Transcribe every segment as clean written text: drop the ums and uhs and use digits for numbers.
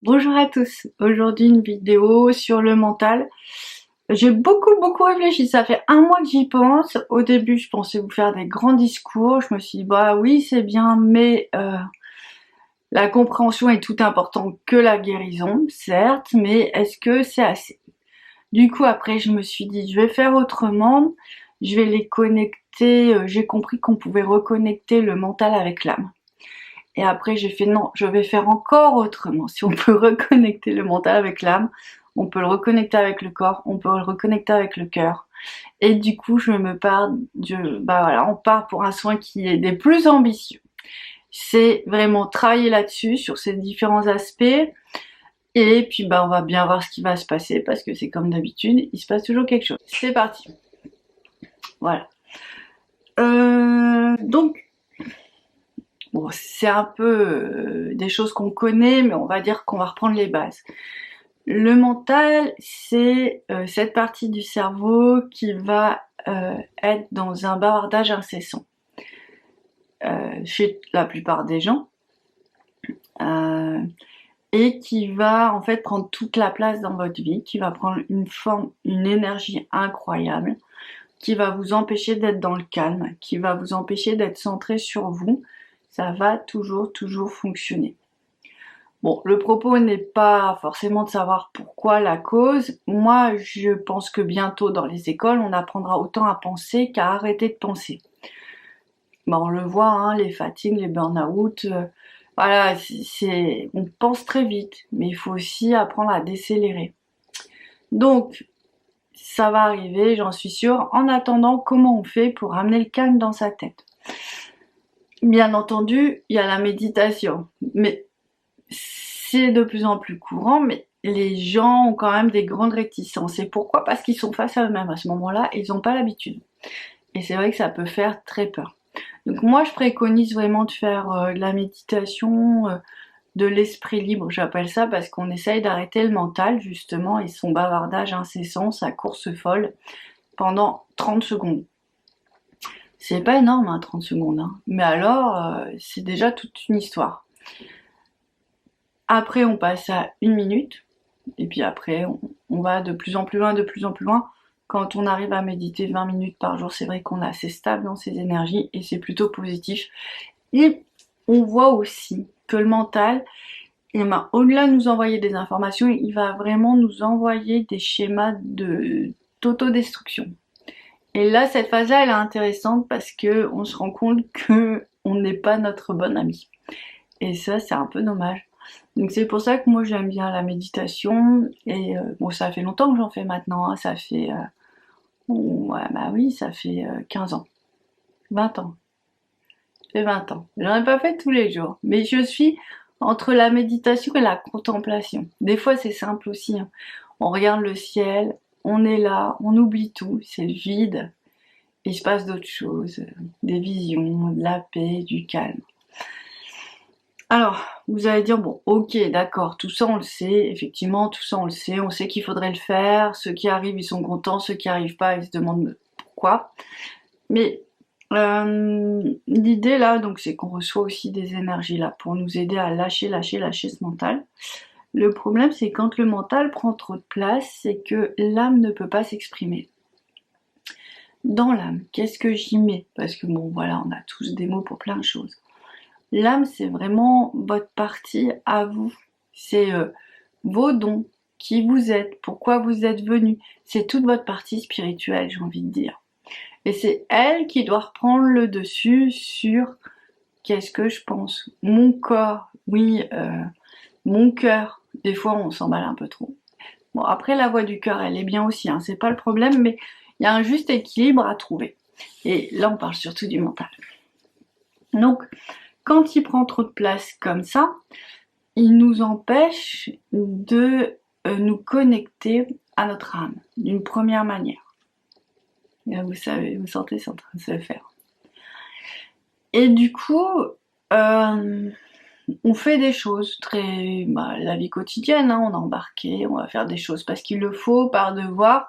Bonjour à tous, aujourd'hui une vidéo sur le mental. J'ai beaucoup réfléchi, ça fait un mois que j'y pense. Au début je pensais vous faire des grands discours, je me suis dit bah oui c'est bien mais la compréhension est tout important que la guérison, certes, mais est-ce que c'est assez? Du coup après je me suis dit je vais faire autrement, je vais les connecter, j'ai compris qu'on pouvait reconnecter le mental avec l'âme. Et après, j'ai fait non, je vais faire encore autrement. Si on peut reconnecter le mental avec l'âme, on peut le reconnecter avec le corps, on peut le reconnecter avec le cœur. Et du coup, bah voilà, on part pour un soin qui est des plus ambitieux. C'est vraiment travailler là-dessus, sur ces différents aspects. Et puis, bah, on va bien voir ce qui va se passer parce que c'est comme d'habitude, il se passe toujours quelque chose. C'est parti. Voilà. Donc, bon, c'est un peu des choses qu'on connaît, mais on va dire qu'on va reprendre les bases. Le mental, c'est cette partie du cerveau qui va être dans un bavardage incessant. Chez la plupart des gens, euh, et qui va en fait prendre toute la place dans votre vie, qui va prendre une forme, une énergie incroyable, qui va vous empêcher d'être dans le calme, qui va vous empêcher d'être centré sur vous. Ça va toujours fonctionner. Bon, le propos n'est pas forcément de savoir pourquoi la cause. Moi, je pense que bientôt dans les écoles, on apprendra autant à penser qu'à arrêter de penser. Bon, on le voit, hein, les fatigues, les burn-out, voilà, on pense très vite, mais il faut aussi apprendre à décélérer. Donc, ça va arriver, j'en suis sûre. En attendant, comment on fait pour ramener le calme dans sa tête? Bien entendu, il y a la méditation, mais c'est de plus en plus courant, mais les gens ont quand même des grandes réticences. Et pourquoi? Parce qu'ils sont face à eux-mêmes à ce moment-là, et ils n'ont pas l'habitude. Et c'est vrai que ça peut faire très peur. Donc moi, je préconise vraiment de faire de la méditation, de l'esprit libre, j'appelle ça, parce qu'on essaye d'arrêter le mental, justement, et son bavardage incessant, sa course folle, pendant 30 secondes. C'est pas énorme, hein, 30 secondes, hein. Mais alors, c'est déjà toute une histoire. Après, on passe à 1 minute, et puis après, on va de plus en plus loin, de plus en plus loin. Quand on arrive à méditer 20 minutes par jour, c'est vrai qu'on est assez stable dans ses énergies, et c'est plutôt positif. Et on voit aussi que le mental, eh ben, au-delà de nous envoyer des informations, il va vraiment nous envoyer des schémas d'autodestruction. Et là, cette phase-là, elle est intéressante parce que on se rend compte que on n'est pas notre bon ami. Et ça, c'est un peu dommage. Donc c'est pour ça que moi j'aime bien la méditation. Et bon, ça fait longtemps que j'en fais maintenant, hein. Ça fait, ouais, bah oui, ça fait 15 ans, 20 ans. Ça fait 20 ans. J'en ai pas fait tous les jours, mais je suis entre la méditation et la contemplation. Des fois, c'est simple aussi, hein. On regarde le ciel, on est là, on oublie tout, c'est vide. Il se passe d'autres choses, des visions, de la paix, du calme. Alors, vous allez dire, bon, ok, d'accord, tout ça on le sait, effectivement, tout ça on sait qu'il faudrait le faire, ceux qui arrivent ils sont contents, ceux qui arrivent pas ils se demandent pourquoi. Mais l'idée là, donc, c'est qu'on reçoit aussi des énergies là pour nous aider à lâcher ce mental. Le problème c'est quand le mental prend trop de place, c'est que l'âme ne peut pas s'exprimer. Dans l'âme, qu'est-ce que j'y mets? Parce que bon voilà, on a tous des mots pour plein de choses. L'âme, c'est vraiment votre partie à vous. C'est vos dons, qui vous êtes, pourquoi vous êtes venu. C'est toute votre partie spirituelle, j'ai envie de dire. Et c'est elle qui doit reprendre le dessus sur qu'est-ce que je pense. Mon corps, oui, mon cœur. Des fois, on s'emballe un peu trop. Bon, après, la voix du cœur, elle est bien aussi, hein, c'est pas le problème, mais il y a un juste équilibre à trouver. Et là, on parle surtout du mental. Donc, quand il prend trop de place comme ça, il nous empêche de nous connecter à notre âme d'une première manière. Et vous savez, vous sentez, c'est en train de se faire. Et du coup, on fait des choses très, la vie quotidienne, hein, on a embarqué, on va faire des choses parce qu'il le faut, par devoir,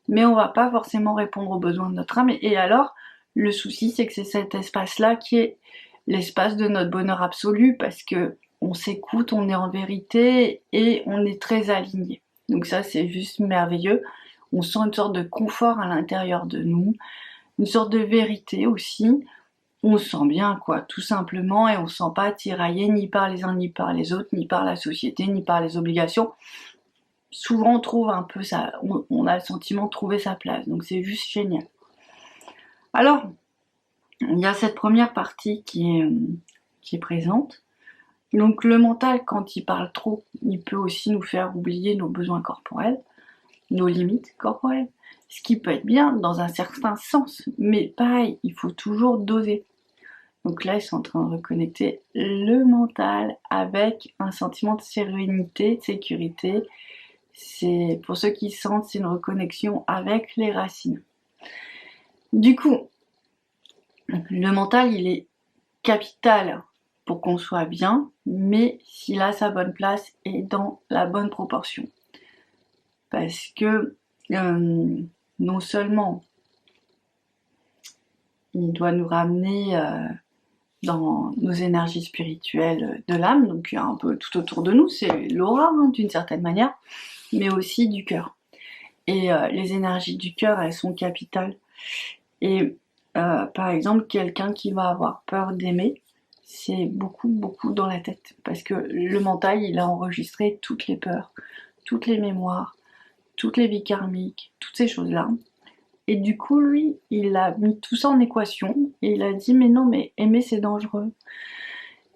mais on va pas forcément répondre aux besoins de notre âme. Et alors, le souci, c'est que c'est cet espace-là qui est l'espace de notre bonheur absolu, parce que on s'écoute, on est en vérité et on est très aligné. Donc ça, c'est juste merveilleux. On sent une sorte de confort à l'intérieur de nous, une sorte de vérité aussi. On se sent bien, quoi, tout simplement, et on se sent pas tiraillé ni par les uns ni par les autres, ni par la société, ni par les obligations. Souvent, on trouve un peu ça, on a le sentiment de trouver sa place, donc c'est juste génial. Alors, il y a cette première partie qui est présente. Donc le mental, quand il parle trop, il peut aussi nous faire oublier nos besoins corporels, nos limites corporelles, ce qui peut être bien dans un certain sens, mais pareil, il faut toujours doser. Donc là, ils sont en train de reconnecter le mental avec un sentiment de sérénité, de sécurité. C'est pour ceux qui sentent, c'est une reconnexion avec les racines. Du coup, le mental, il est capital pour qu'on soit bien, mais s'il a sa bonne place et dans la bonne proportion. Parce que non seulement il doit nous ramener dans nos énergies spirituelles de l'âme, donc un peu tout autour de nous, c'est l'aura d'une certaine manière, mais aussi du cœur. Et les énergies du cœur, elles sont capitales. Et par exemple, quelqu'un qui va avoir peur d'aimer, c'est beaucoup dans la tête. Parce que le mental, il a enregistré toutes les peurs, toutes les mémoires, toutes les vies karmiques, toutes ces choses-là. Et du coup, lui, il a mis tout ça en équation et il a dit mais non, mais aimer c'est dangereux.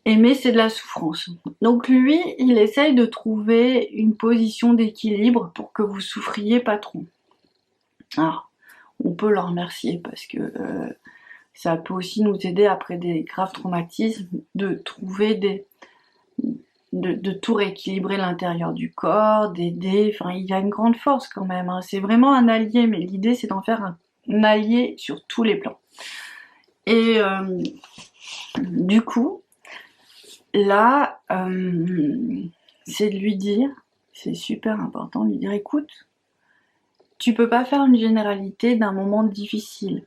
Aimer c'est de la souffrance. Donc lui, il essaye de trouver une position d'équilibre pour que vous souffriez pas trop. Alors, on peut le remercier parce que ça peut aussi nous aider après des graves traumatismes de trouver de tout rééquilibrer l'intérieur du corps, d'aider, enfin il y a une grande force quand même, hein. C'est vraiment un allié, mais l'idée c'est d'en faire un allié sur tous les plans. Et du coup, là, c'est de lui dire, c'est super important de lui dire écoute, tu peux pas faire une généralité d'un moment difficile,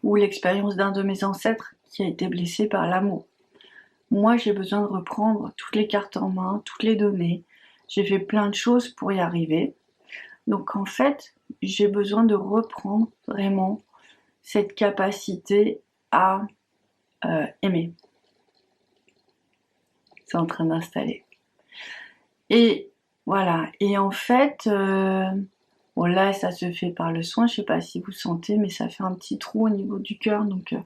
ou l'expérience d'un de mes ancêtres qui a été blessé par l'amour. Moi, j'ai besoin de reprendre toutes les cartes en main, toutes les données. J'ai fait plein de choses pour y arriver. Donc en fait, j'ai besoin de reprendre vraiment cette capacité à aimer. C'est en train d'installer. Et voilà. Et en fait, bon là, ça se fait par le soin. Je sais pas si vous sentez, mais ça fait un petit trou au niveau du cœur, donc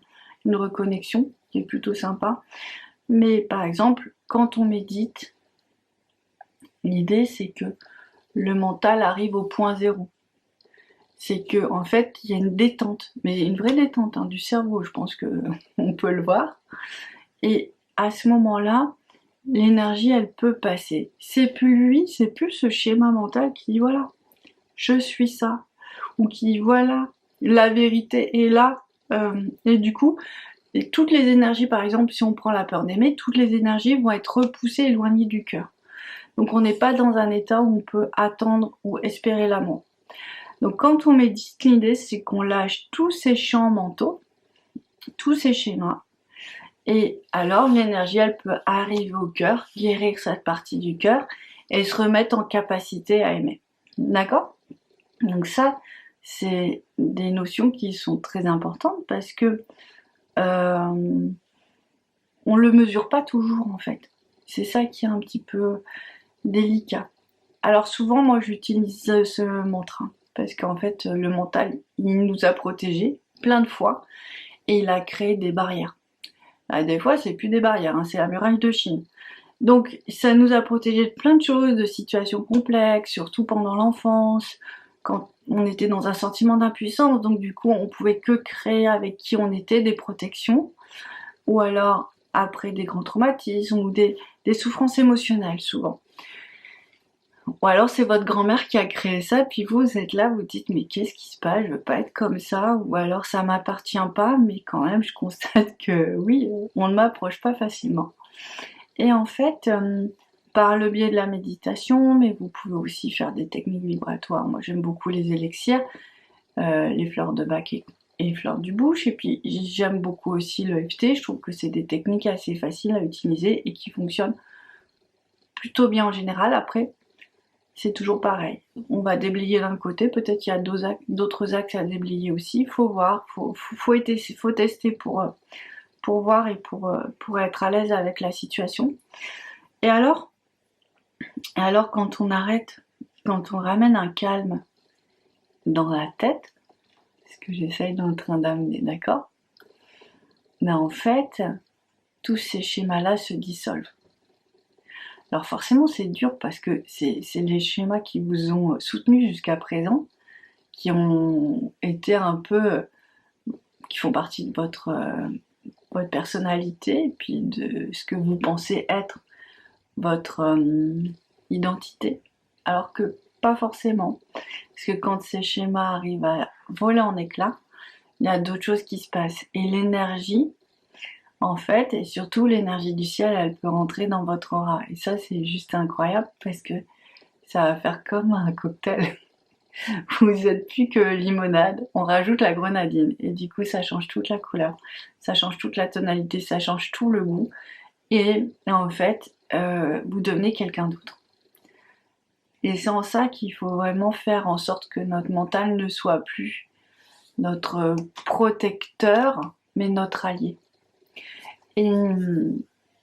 une reconnexion qui est plutôt sympa. Mais par exemple, quand on médite, l'idée c'est que le mental arrive au point zéro. C'est que en fait, il y a une détente, mais une vraie détente du cerveau, je pense que on peut le voir. Et à ce moment-là, l'énergie, elle peut passer. C'est plus lui, c'est plus ce schéma mental qui dit voilà, je suis ça, ou qui dit voilà, la vérité est là. Et du coup, et toutes les énergies, par exemple, si on prend la peur d'aimer, toutes les énergies vont être repoussées, éloignées du cœur. Donc on n'est pas dans un état où on peut attendre ou espérer l'amour. Donc quand on médite, l'idée c'est qu'on lâche tous ces champs mentaux, tous ces schémas, et alors l'énergie elle peut arriver au cœur, guérir cette partie du cœur et se remettre en capacité à aimer. D'accord? Donc ça, c'est des notions qui sont très importantes parce que on le mesure pas toujours en fait. C'est ça qui est un petit peu délicat. Alors souvent, moi j'utilise ce mantra parce qu'en fait, le mental, il nous a protégés plein de fois et il a créé des barrières. Là, des fois, c'est plus des barrières, hein, c'est la muraille de Chine. Donc, ça nous a protégés de plein de choses, de situations complexes, surtout pendant l'enfance, quand on était dans un sentiment d'impuissance. Donc, du coup, on pouvait que créer avec qui on était des protections, ou alors après des grands traumatismes ou des souffrances émotionnelles, souvent. Ou alors c'est votre grand-mère qui a créé ça, puis vous êtes là, vous dites mais qu'est-ce qui se passe, je veux pas être comme ça, ou alors ça m'appartient pas, mais quand même je constate que oui, on ne m'approche pas facilement. Et en fait, par le biais de la méditation, mais vous pouvez aussi faire des techniques vibratoires. Moi j'aime beaucoup les élixirs, les fleurs de bac et les fleurs du bouche, et puis j'aime beaucoup aussi le l'EFT, je trouve que c'est des techniques assez faciles à utiliser et qui fonctionnent plutôt bien en général. Après, c'est toujours pareil. On va déblayer d'un côté, peut-être qu'il y a d'autres axes à déblayer aussi. Il faut voir, faut tester pour voir et pour être à l'aise avec la situation. Et alors quand on arrête, quand on ramène un calme dans la tête, ce que j'essaye dans le train d'amener, d'accord? Ben en fait, tous ces schémas-là se dissolvent. Alors forcément c'est dur parce que c'est les schémas qui vous ont soutenu jusqu'à présent, qui ont été un peu, qui font partie de votre personnalité, et puis de ce que vous pensez être votre identité, alors que pas forcément. Parce que quand ces schémas arrivent à voler en éclats, il y a d'autres choses qui se passent. Et l'énergie, en fait, et surtout l'énergie du ciel, elle peut rentrer dans votre aura. Et ça, c'est juste incroyable parce que ça va faire comme un cocktail. Vous êtes plus que limonade, on rajoute la grenadine. Et du coup, ça change toute la couleur, ça change toute la tonalité, ça change tout le goût. Et en fait, vous devenez quelqu'un d'autre. Et c'est en ça qu'il faut vraiment faire en sorte que notre mental ne soit plus notre protecteur, mais notre allié. Et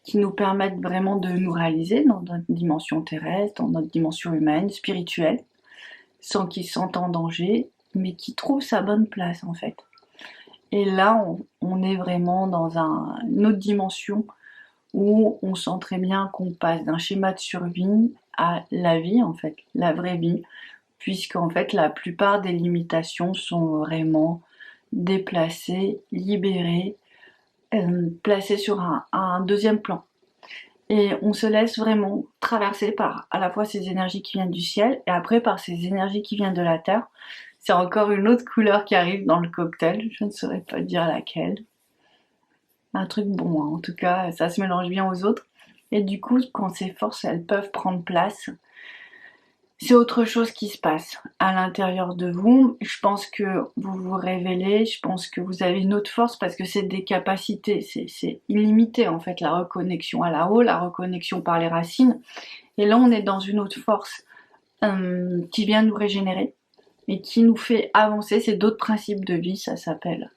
qui nous permettent vraiment de nous réaliser dans notre dimension terrestre, dans notre dimension humaine, spirituelle, sans qu'il se sente en danger, mais qui trouve sa bonne place en fait. Et là, on est vraiment dans une autre dimension où on sent très bien qu'on passe d'un schéma de survie à la vie, en fait, la vraie vie, puisqu'en fait la plupart des limitations sont vraiment déplacées, libérées, placées sur un deuxième plan. Et on se laisse vraiment traverser par à la fois ces énergies qui viennent du ciel et après par ces énergies qui viennent de la terre. C'est encore une autre couleur qui arrive dans le cocktail, je ne saurais pas dire laquelle. Un truc bon, hein. En tout cas, ça se mélange bien aux autres. Et du coup, quand ces forces, elles peuvent prendre place, c'est autre chose qui se passe à l'intérieur de vous. Je pense que vous vous révélez, je pense que vous avez une autre force parce que c'est des capacités, c'est illimité en fait, la reconnexion à la haut, la reconnexion par les racines. Et là, on est dans une autre force qui vient nous régénérer et qui nous fait avancer. C'est d'autres principes de vie, ça s'appelle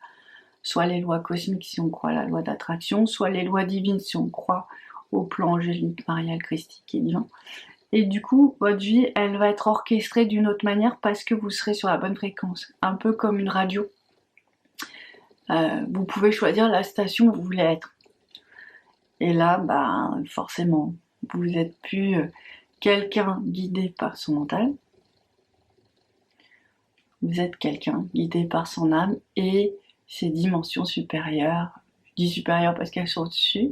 soit les lois cosmiques si on croit à la loi d'attraction, soit les lois divines si on croit au plan angélique, marial, christique et divin. Et du coup, votre vie, elle va être orchestrée d'une autre manière parce que vous serez sur la bonne fréquence. Un peu comme une radio. Vous pouvez choisir la station où vous voulez être. Et là, bah, forcément, vous n'êtes plus quelqu'un guidé par son mental. Vous êtes quelqu'un guidé par son âme et ses dimensions supérieures. Je dis supérieures parce qu'elles sont au-dessus.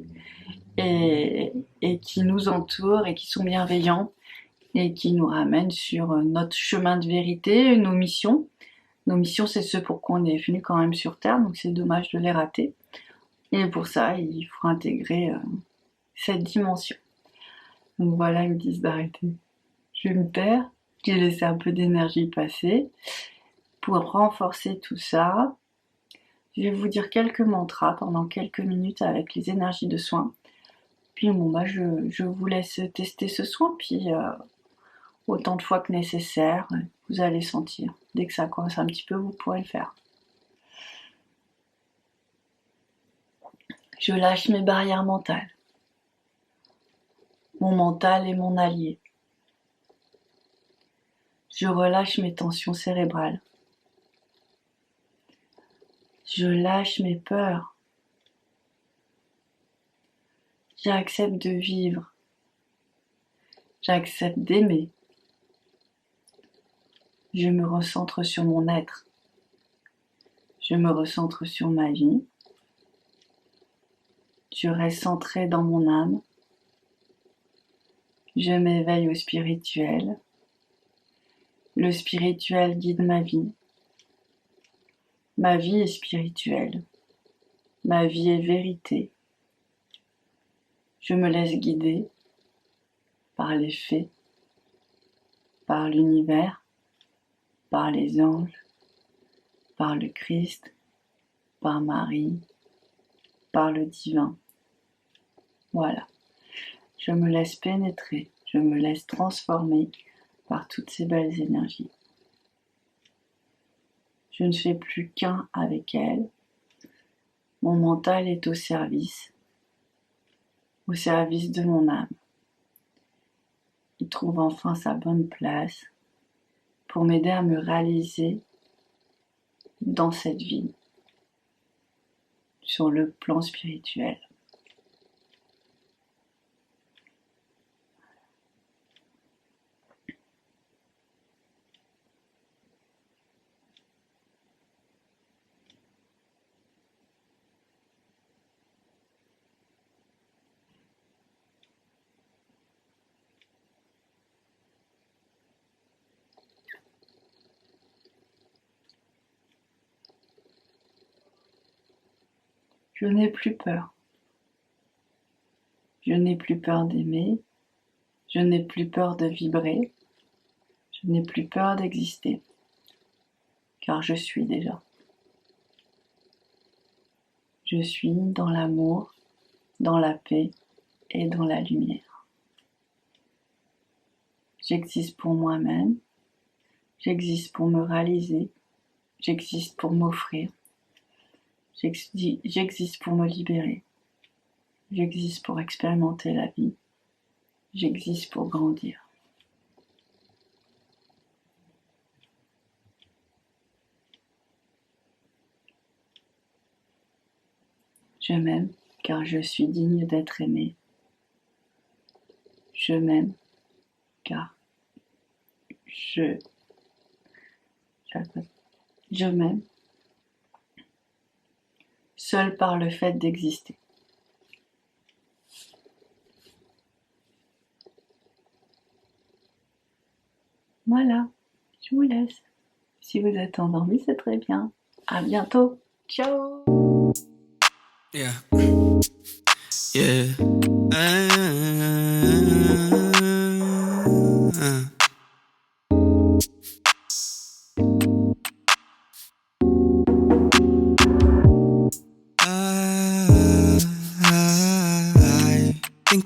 Et qui nous entourent et qui sont bienveillants et qui nous ramènent sur notre chemin de vérité, nos missions. Nos missions, c'est ce pour quoi on est venu quand même sur Terre, donc c'est dommage de les rater. Et pour ça, il faut intégrer cette dimension. Donc voilà, ils me disent d'arrêter. Je me perds, j'ai laissé un peu d'énergie passer. Pour renforcer tout ça, je vais vous dire quelques mantras pendant quelques minutes avec les énergies de soin. Puis bon, bah, je vous laisse tester ce soin, puis autant de fois que nécessaire, vous allez sentir. Dès que ça coince un petit peu, vous pourrez le faire. Je lâche mes barrières mentales. Mon mental est mon allié. Je relâche mes tensions cérébrales. Je lâche mes peurs. J'accepte de vivre. J'accepte d'aimer. Je me recentre sur mon être. Je me recentre sur ma vie. Je reste centré dans mon âme. Je m'éveille au spirituel. Le spirituel guide ma vie. Ma vie est spirituelle. Ma vie est vérité. Je me laisse guider par les fées, par l'univers, par les anges, par le Christ, par Marie, par le divin. Voilà. Je me laisse pénétrer Je me laisse transformer par toutes ces belles énergies. Je ne fais plus qu'un avec elles. Mon mental est au service de mon âme. Il trouve enfin sa bonne place pour m'aider à me réaliser dans cette vie, sur le plan spirituel. Je n'ai plus peur. Je n'ai plus peur d'aimer. Je n'ai plus peur de vibrer. Je n'ai plus peur d'exister. Car je suis déjà. Je suis dans l'amour, dans la paix et dans la lumière. J'existe pour moi-même. J'existe pour me réaliser. J'existe pour m'offrir. J'existe pour me libérer. J'existe pour expérimenter la vie. J'existe pour grandir. Je m'aime car je suis digne d'être aimé. Je m'aime car je m'aime seul par le fait d'exister. Voilà, je vous laisse. Si vous êtes endormi, c'est très bien. À bientôt. Ciao. Yeah.